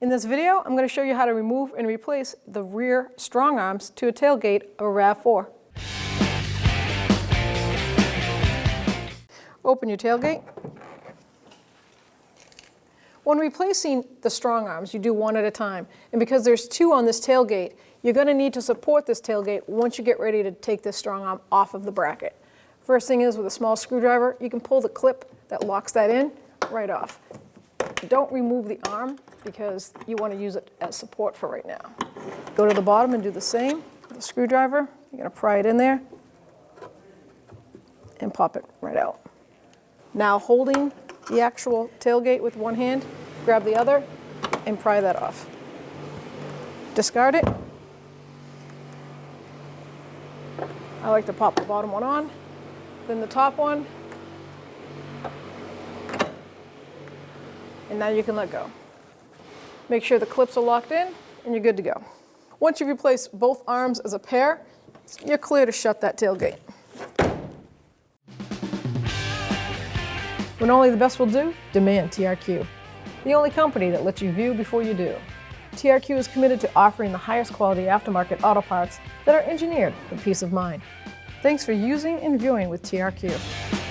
In this video, I'm going to show you how to remove and replace the rear strong arms to a tailgate of a Rav4. Open your tailgate. When replacing the strong arms, you do one at a time. And because there's two on this tailgate, you're going to need to support this tailgate once you get ready to take this strong arm off of the bracket. First thing is, with a small screwdriver, you can pull the clip that locks that in right off. Don't remove the arm because you want to use it as support for right now. Go to the bottom and do the same with a screwdriver. You're going to pry it in there and pop it right out. Now, holding the actual tailgate with one hand, grab the other and pry that off. Discard it. I like to pop the bottom one on, then the top one, and now you can let go. Make sure the clips are locked in and you're good to go. Once you've replaced both arms as a pair, you're clear to shut that tailgate. When only the best will do, demand TRQ. The only company that lets you view before you do. TRQ is committed to offering the highest quality aftermarket auto parts that are engineered for peace of mind. Thanks for using and viewing with TRQ.